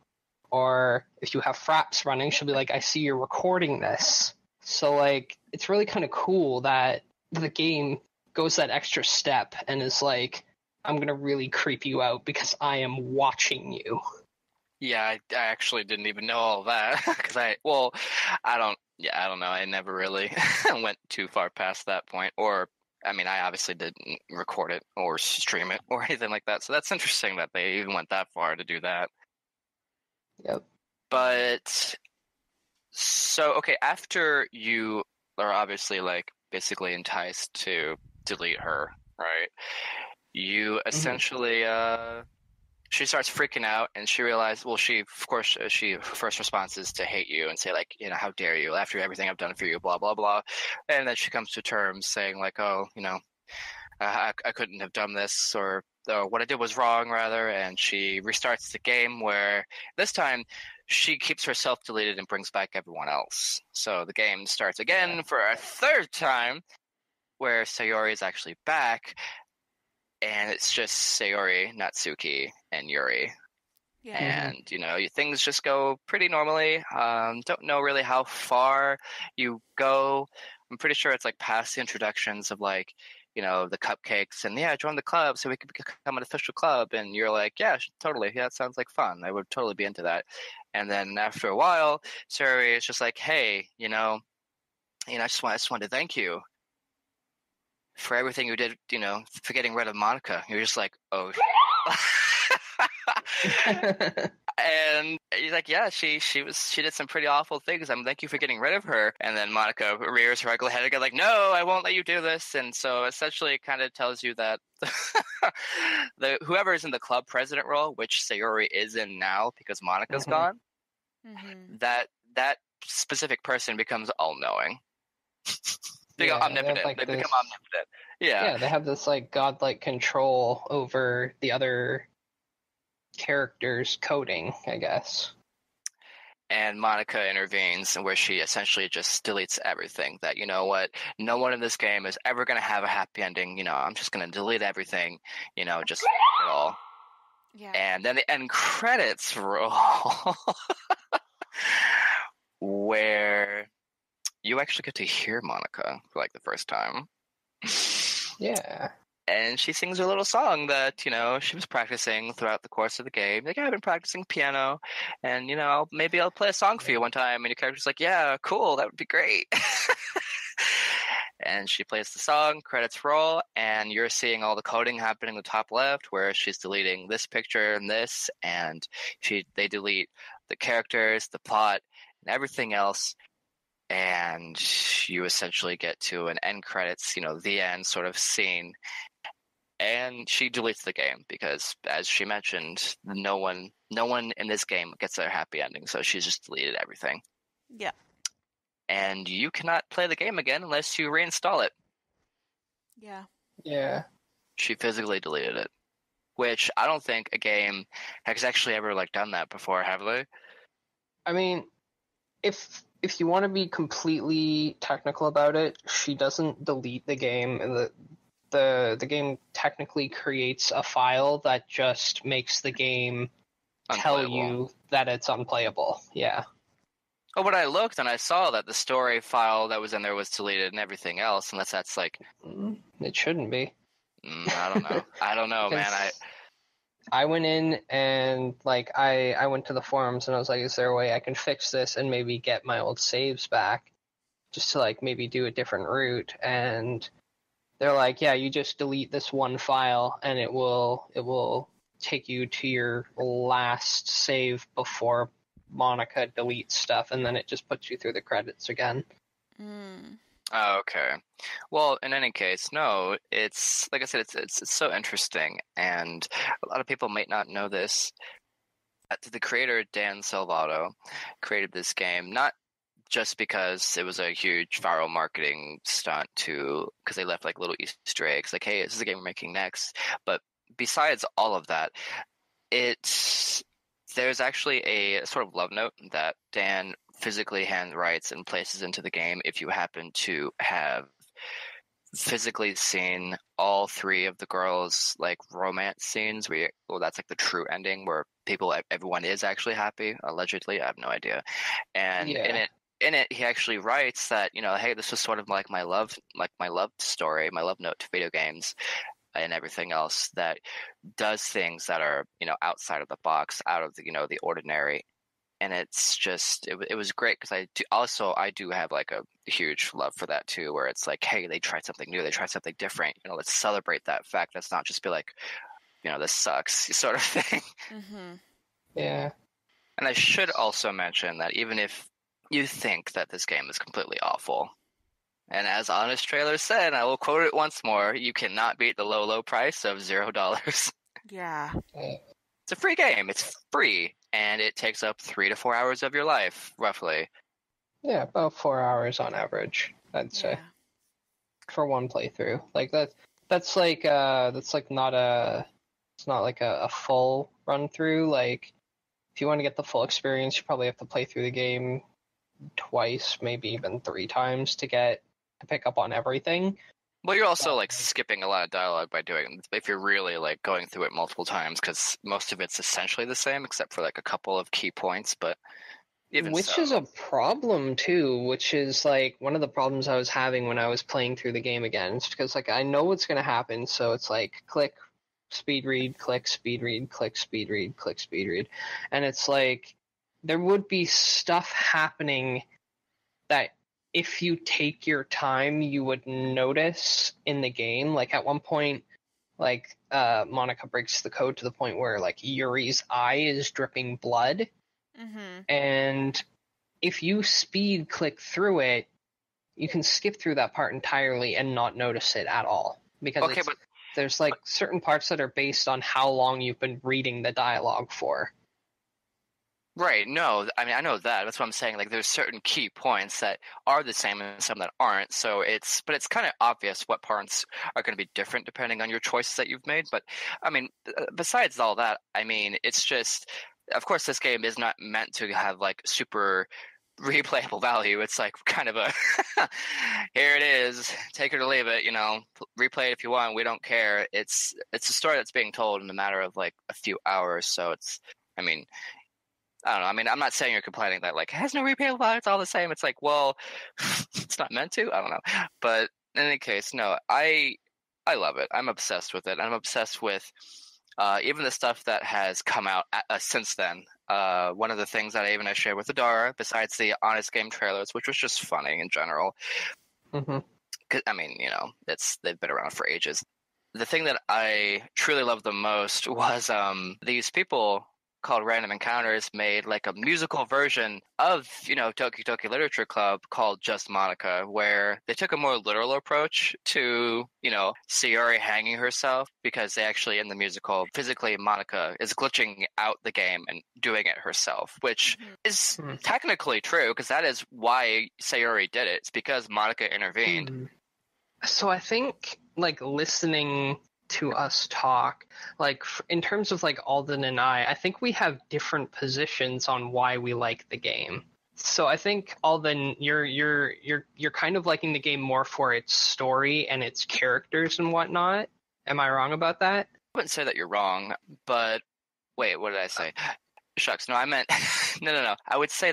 Or if you have fraps running, she'll be like, I see you're recording this. So like, it's really kind of cool that the game goes that extra step and is like, I'm going to really creep you out because I am watching you. Yeah, I actually didn't even know all that because I don't know. I never really went too far past that point, or I mean, I obviously didn't record it or stream it or anything like that. So that's interesting that they even went that far to do that. Yep. But so, okay, after you are obviously like basically enticed to delete her, right? You essentially, she starts freaking out, and she realizes, well, her first response is to hate you and say like, how dare you, after everything I've done for you, blah, blah, blah. And then she comes to terms saying like, oh, I couldn't have done this, or what I did was wrong, rather. And she restarts the game where this time she keeps herself deleted and brings back everyone else. So the game starts again for a third time where Sayori is actually back. And it's just Sayori, Natsuki, and Yuri. Yeah. And, things just go pretty normally. Don't know really how far you go. I'm pretty sure it's like past the introductions of like, the cupcakes and join the club so we can become an official club. And you're like, yeah, totally. Yeah, that sounds like fun. I would totally be into that. And then after a while, Sayori is just like, hey, I just wanted to thank you for everything you did, for getting rid of Monika. You're just like, oh. And he's like, yeah, she did some pretty awful things. Thank you for getting rid of her. And then Monika rears her ugly head again, like, no, I won't let you do this. And so essentially it kind of tells you that whoever is in the club president role, which Sayori is in now because Monika's gone, that specific person becomes all-knowing. They become omnipotent. Yeah, they have this like godlike control over the other characters' coding, I guess. And Monika intervenes, where she essentially just deletes everything. That, what, no one in this game is ever going to have a happy ending. I'm just going to delete everything. Just it all. Yeah. And then the end credits roll, where you actually get to hear Monika for like the first time. Yeah. And she sings a little song that, she was practicing throughout the course of the game. Like, yeah, I've been practicing piano, and, maybe I'll play a song for you one time. And your character's like, yeah, cool, that would be great. And she plays the song, credits roll, and you're seeing all the coding happening in the top left, where she's deleting this picture and this, and they delete the characters, the plot, and everything else. And you essentially get to an end credits, the end sort of scene. And she deletes the game because, as she mentioned, no one in this game gets their happy ending, so she's just deleted everything. Yeah. And you cannot play the game again unless you reinstall it. Yeah. Yeah. She physically deleted it, which I don't think a game has actually ever done that before, have they? I mean, if you want to be completely technical about it, she doesn't delete the game. The game technically creates a file that just makes the game tell you that it's unplayable. Yeah. Oh, but I looked and I saw that the story file that was in there was deleted and everything else, unless that's It shouldn't be. I don't know. I don't know, man. I went in and I went to the forums and I was like, is there a way I can fix this and maybe get my old saves back, just to maybe do a different route? And they're like, yeah, you just delete this one file and it will take you to your last save before Monika deletes stuff, and then it just puts you through the credits again. Oh, okay. Well, in any case, no, it's like I said, it's so interesting, and a lot of people might not know this. The creator, Dan Salvato, created this game not just because it was a huge viral marketing stunt because they left little Easter eggs, hey, this is the game we're making next. But besides all of that, there's actually a sort of love note that Dan physically handwrites and places into the game if you happen to have physically seen all three of the girls' romance scenes that's the true ending where everyone is actually happy, allegedly. I have no idea. And in it he actually writes that, hey, this was sort of my love story, my love note to video games and everything else that does things that are, outside of the box, out of the, the ordinary. And it's just, it was great because I do have a huge love for that too, where it's hey, they tried something new, they tried something different, let's celebrate that fact. Let's not just be this sucks sort of thing. Mm-hmm. Yeah. And I should also mention that even if you think that this game is completely awful, and as Honest Trailer said, I will quote it once more, you cannot beat the low price of $0. Yeah. It's a free game. It's free, and it takes up 3 to 4 hours of your life, roughly. Yeah, about 4 hours on average, I'd say, for one playthrough. That's not a full run through. If you want to get the full experience, you probably have to play through the game twice, maybe even 3 times to pick up on everything. Well, you're also skipping a lot of dialogue by doing it if you're really going through it multiple times, because most of it's essentially the same except for a couple of key points. But which is a problem too. Which is one of the problems I was having when I was playing through the game again. It's because I know what's going to happen, so it's click, speed read, click, speed read, click, speed read, click, speed read, and it's there would be stuff happening that, if you take your time, you would notice in the game. At one point, Monika breaks the code to the point where Yuri's eye is dripping blood. Mm-hmm. And if you speed click through it, you can skip through that part entirely and not notice it at all. Because there's certain parts that are based on how long you've been reading the dialogue for. Right, no, I mean, I know that. That's what I'm saying. There's certain key points that are the same and some that aren't. So it's kind of obvious what parts are going to be different depending on your choices that you've made. But, I mean, besides all that, I mean, it's just, of course, this game is not meant to have, super replayable value. It's kind of a, here it is, take it or leave it, replay it if you want, we don't care. It's a story that's being told in a matter of, a few hours. So it's, I mean, I don't know. I mean, I'm not saying you're complaining that like it has no replay bar, it's all the same. It's like, well, it's not meant to. I don't know. But in any case, no, I love it. I'm obsessed with it. I'm obsessed with even the stuff that has come out since then. One of the things that I shared with Adara, besides the Honest Game trailers, which was just funny in general. Mm-hmm. 'Cause, I mean, they've been around for ages. The thing that I truly loved the most was these people called Random Encounters made like a musical version of Doki Doki Literature Club called Just Monika, where they took a more literal approach to Sayori hanging herself, because they actually in the musical physically Monika is glitching out the game and doing it herself, which is technically true because that is why Sayori did it. It's because Monika intervened. So I think like listening to us talk, like in terms of like Alden and I think we have different positions on why we like the game. So I think Alden, you're kind of liking the game more for its story and its characters and whatnot. Am I wrong about that? I wouldn't say that you're wrong, but wait, what did I say? Shucks, no, I meant no. I wouldn't say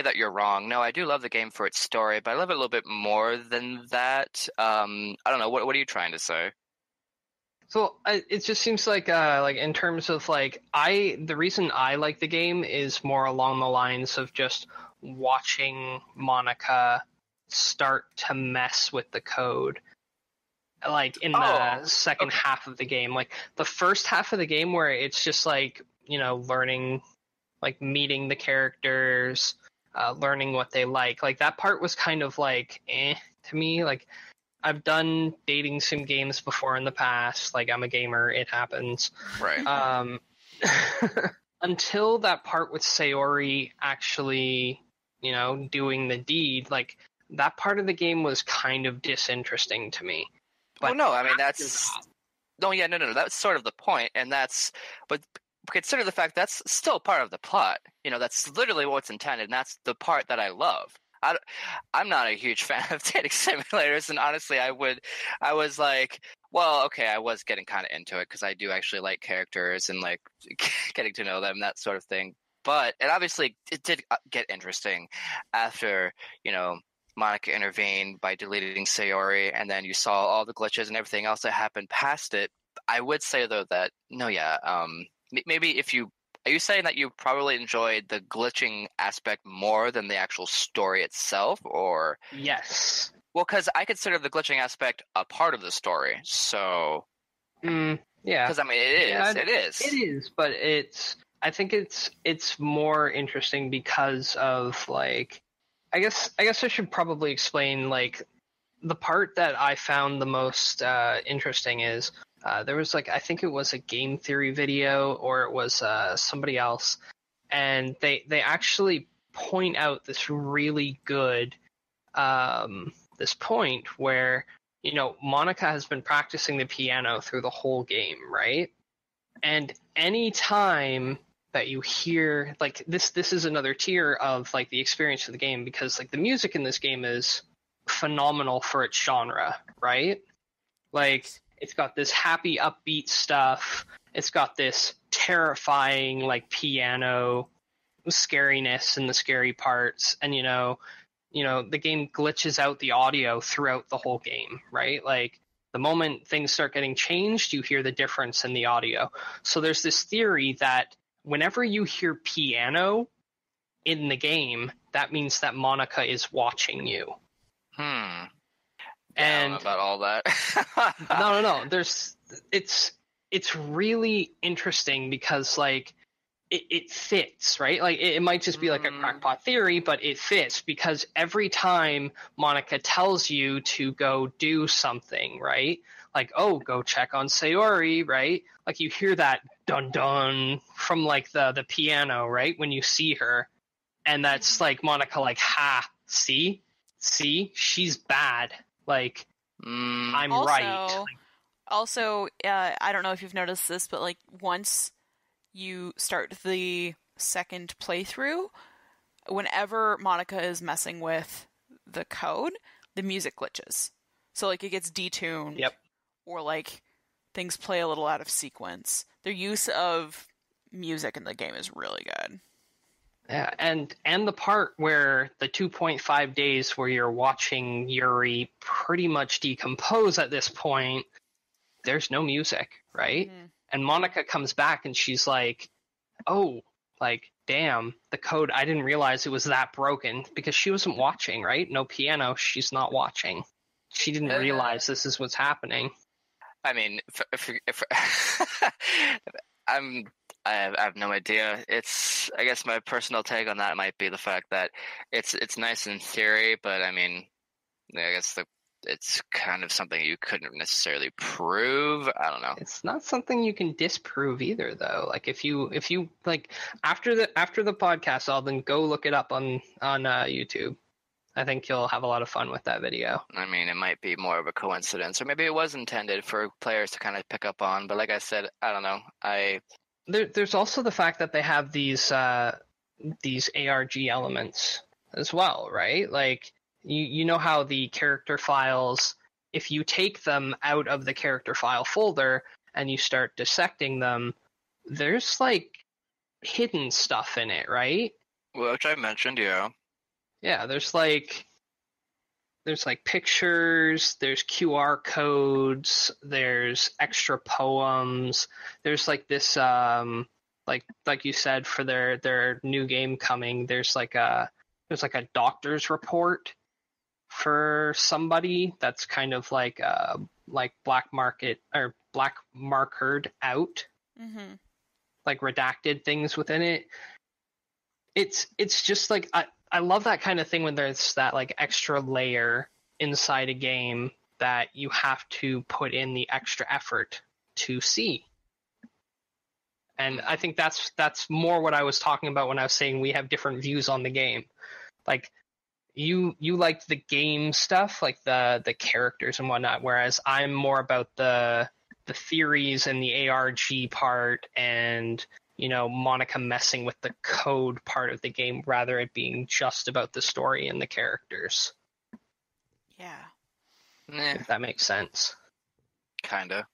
that you're wrong. No, I do love the game for its story, but I love it a little bit more than that. I don't know. What are you trying to say? So it just seems like in terms of like the reason I like the game is more along the lines of just watching Monika start to mess with the code. Like in the second half of the game, like the first half of the game where it's just like learning, like meeting the characters, learning what they like that part was kind of like to me. Like I've done dating sim games before in the past, like I'm a gamer, it happens, right? Until that part with Sayori actually doing the deed, like that part of the game was kind of disinteresting to me. But well, no, I mean that's no, that's sort of the point, and but consider the fact that's still part of the plot. That's literally what's intended, and that's the part that I love. I'm not a huge fan of dating simulators, and honestly, I was like, well, okay, I was getting kind of into it because I do actually like characters and like getting to know them, that sort of thing. But it did get interesting after Monika intervened by deleting Sayori, and then you saw all the glitches and everything else that happened past it. I would say though that maybe are you saying that you probably enjoyed the glitching aspect more than the actual story itself, or? Yes. Well, because I consider the glitching aspect a part of the story, so. Yeah. Because I mean, it is, but I think it's more interesting because of like. I guess I should probably explain like the part that I found the most interesting is there was like I think it was a game theory video or it was somebody else, and they actually point out this really good this point where Monika has been practicing the piano through the whole game, right? And any time that you hear like this is another tier of like the experience of the game, because like the music in this game is phenomenal for its genre, right? Like it's got this happy upbeat stuff, it's got this terrifying like piano scariness in the scary parts, and the game glitches out the audio throughout the whole game, right? Like the moment things start getting changed, you hear the difference in the audio. So there's this theory that whenever you hear piano in the game, that means that Monika is watching you. And I don't know about all that. No. It's really interesting because like it fits, right? Like it might just be like a crackpot theory, but it fits because every time Monika tells you to go do something, right? Like, oh, go check on Sayori, right? Like you hear that dun dun from like the piano, right? When you see her, and that's like Monika, like, ha, see, she's bad. Like, I'm also, right. Also, I don't know if you've noticed this, but like once you start the second playthrough, whenever Monika is messing with the code, the music glitches. So like it gets detuned. Yep. Or like things play a little out of sequence. Their use of music in the game is really good. Yeah, and the part where the 2.5 days where you're watching Yuri pretty much decompose at this point, there's no music, right? Mm-hmm. And Monika comes back and she's like, oh, like, damn, the code, I didn't realize it was that broken, because she wasn't watching, right? No piano, she's not watching. She didn't realize this is what's happening. I mean, if I have no idea. It's, I guess my personal take on that might be the fact that it's nice in theory, but I mean, I guess it's kind of something you couldn't necessarily prove. I don't know. It's not something you can disprove either, though. Like if you like after the podcast, I'll then go look it up on YouTube. I think you'll have a lot of fun with that video. I mean, it might be more of a coincidence, or maybe it was intended for players to kind of pick up on. But like I said, I don't know. There's also the fact that they have these ARG elements as well, right? Like you know how the character files, if you take them out of the character file folder and you start dissecting them, there's like hidden stuff in it, right? Which I mentioned, yeah. Yeah, there's like pictures, there's QR codes, there's extra poems, there's like this like you said, for their new game coming, there's like a doctor's report for somebody that's kind of like black market or black markered out, like redacted things within it. It's just like I love that kind of thing when there's that like extra layer inside a game that you have to put in the extra effort to see. And I think that's more what I was talking about when I was saying we have different views on the game. Like you liked the game stuff, like the characters and whatnot, whereas I'm more about the theories and the ARG part, and you know, Monika messing with the code part of the game, rather it being just about the story and the characters. Yeah. If that makes sense. Kinda.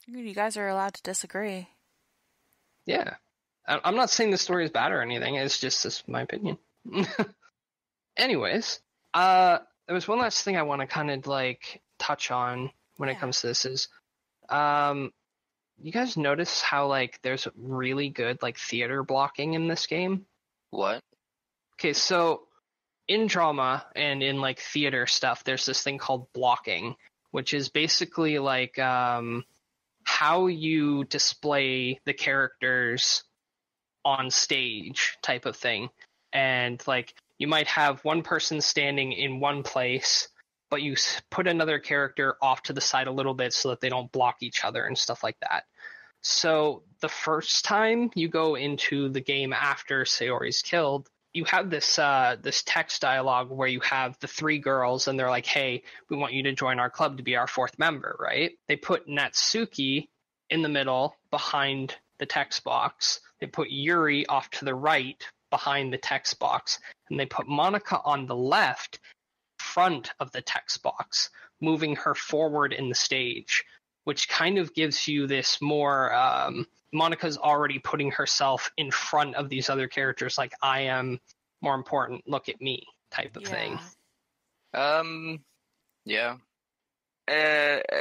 You guys are allowed to disagree. Yeah. I'm not saying the story is bad or anything, it's just my opinion. Anyways, there was one last thing I want to kind of like touch on when it comes to this is, you guys notice how like there's really good like theater blocking in this game? What? Okay, so in drama and in like theater stuff, there's this thing called blocking, which is basically like how you display the characters on stage type of thing. And like you might have one person standing in one place, but you put another character off to the side a little bit so that they don't block each other and stuff like that. So the first time you go into the game after Sayori's killed, you have this text dialogue where you have the three girls and they're like, hey, we want you to join our club to be our fourth member, right? They put Natsuki in the middle behind the text box. They put Yuri off to the right behind the text box. And they put Monika on the left front of the text box, moving her forward in the stage, which kind of gives you this more Monika's already putting herself in front of these other characters, like I am more important, look at me type of thing. Yeah.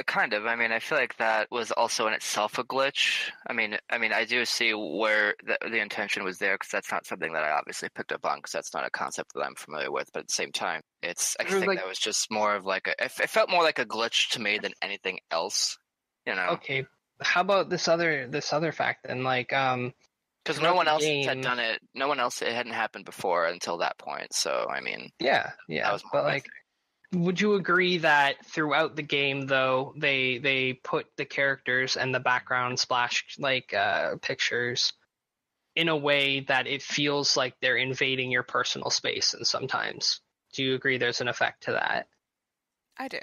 Kind of. I mean, I feel like that was also in itself a glitch. I mean, I do see where the intention was there, because that's not something that I obviously picked up on, because that's not a concept that I'm familiar with. But at the same time, I think like, that was just more of like it felt more like a glitch to me than anything else. You know. Okay, how about this other fact then? Like, because no one else had done it. No one else. It hadn't happened before until that point. So I mean, yeah. But like, would you agree that throughout the game, though, they put the characters and the background splash like pictures in a way that it feels like they're invading your personal space, and sometimes, do you agree there's an effect to that? I do.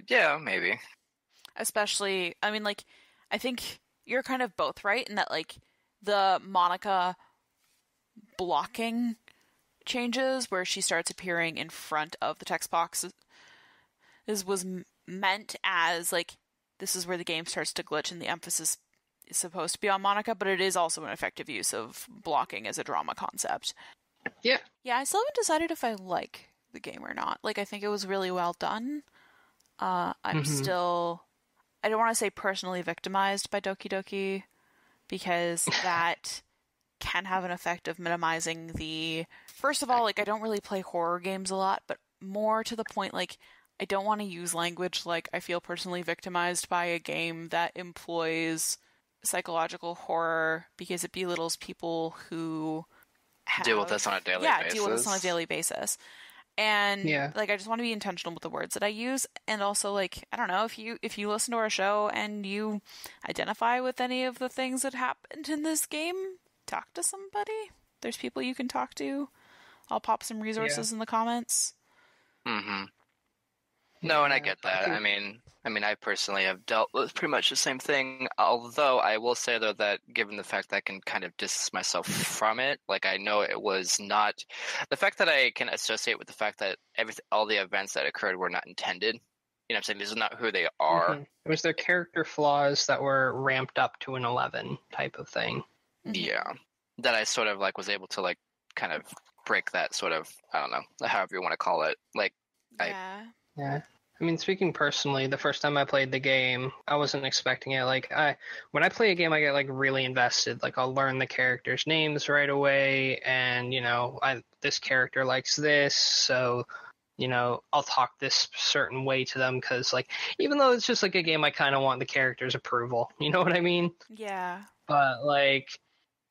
Yeah, maybe. Especially, I mean, like, I think you're kind of both right in that, like, the Monika blocking changes where she starts appearing in front of the text box was meant as, like, this is where the game starts to glitch and the emphasis is supposed to be on Monika, but it is also an effective use of blocking as a drama concept. Yeah. Yeah, I still haven't decided if I like the game or not. Like, I think it was really well done. I'm still... I don't want to say personally victimized by Doki Doki, because that can have an effect of minimizing the... First of all, like, I don't really play horror games a lot, but more to the point, like, I don't want to use language like I feel personally victimized by a game that employs psychological horror because it belittles people who deal with this on a daily basis. Yeah, deal with this on a daily basis. And like, I just want to be intentional with the words that I use. And also, like, I don't know, if you listen to our show and you identify with any of the things that happened in this game, talk to somebody. There's people you can talk to. I'll pop some resources in the comments. No, and I get that. I mean, I personally have dealt with pretty much the same thing, although I will say, though, that given the fact that I can kind of distance myself from it, like, I know it was not... The fact that I can associate with the fact that all the events that occurred were not intended, you know what I'm saying? This is not who they are. It was their character flaws that were ramped up to an 11 type of thing. Yeah. That I sort of, like, was able to, like, kind of break that sort of, I don't know, however you want to call it. Like, Yeah. I mean, speaking personally, the first time I played the game, I wasn't expecting it. Like, when I play a game, I get, like, really invested. Like, I'll learn the characters' names right away, and, you know, this character likes this, so, you know, I'll talk this certain way to them, because, like, even though it's just, like, a game, I kind of want the character's approval. You know what I mean? Yeah. But, like,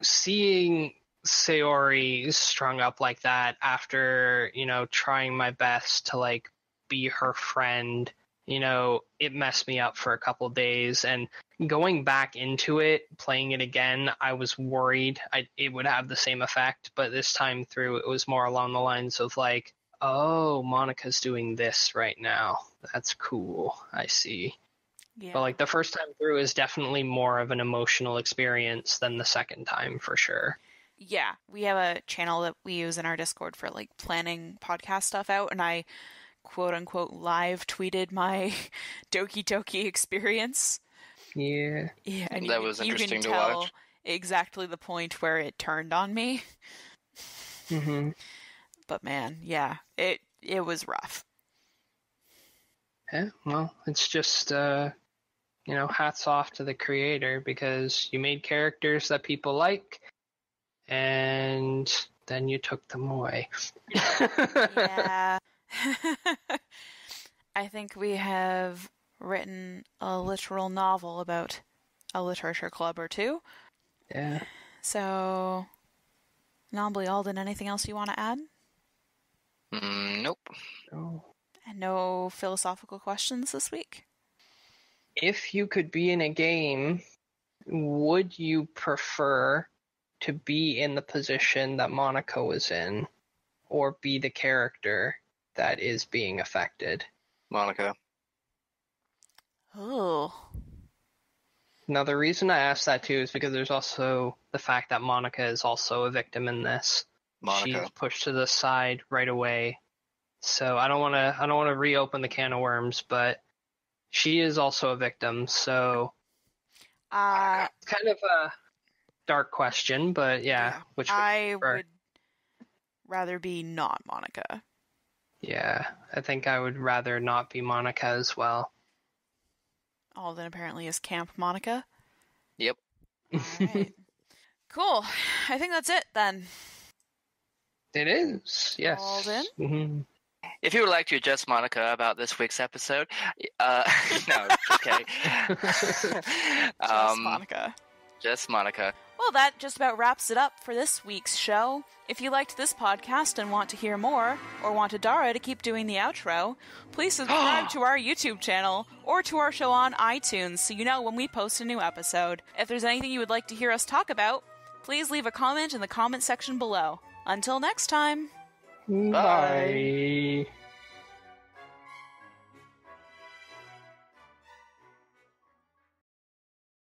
seeing Sayori strung up like that after, you know, trying my best to, like, be her friend, you know, it messed me up for a couple of days. And going back into it, playing it again, I was worried it would have the same effect, but this time through it was more along the lines of like, oh, Monika's doing this right now, that's cool, I see. But like, the first time through is definitely more of an emotional experience than the second time, for sure. Yeah, we have a channel that we use in our Discord for like planning podcast stuff out, and I quote-unquote live tweeted my Doki Doki experience. Yeah, and that was interesting to watch. Tell exactly the point where it turned on me. But man, yeah, it was rough. Yeah, well, it's just you know, hats off to the creator, because you made characters that people like, and then you took them away. Yeah. I think we have written a literal novel about a literature club or two. Yeah. So, Nombly Alden, anything else you want to add? Nope. No. And no philosophical questions this week? If you could be in a game, would you prefer to be in the position that Monika was in, or be the character that is being affected? Monika. Oh. Now, the reason I asked that too is because there's also the fact that Monika is also a victim in this. Monika. She's pushed to the side right away. So I don't want to reopen the can of worms, but she is also a victim. So it's kind of a dark question, but yeah. Which I would rather be not Monika. Yeah, I think I would rather not be Monika as well. Alden apparently is Camp Monika. Yep. All right. Cool. I think that's it then. It is, yes. Alden? If you would like to address Monika about this week's episode, no, just kidding. Just Monika. Just Monika. Well, that just about wraps it up for this week's show. If you liked this podcast and want to hear more, or want Adara to keep doing the outro, please subscribe to our YouTube channel, or to our show on iTunes so you know when we post a new episode. If there's anything you would like to hear us talk about, please leave a comment in the comment section below. Until next time. Bye.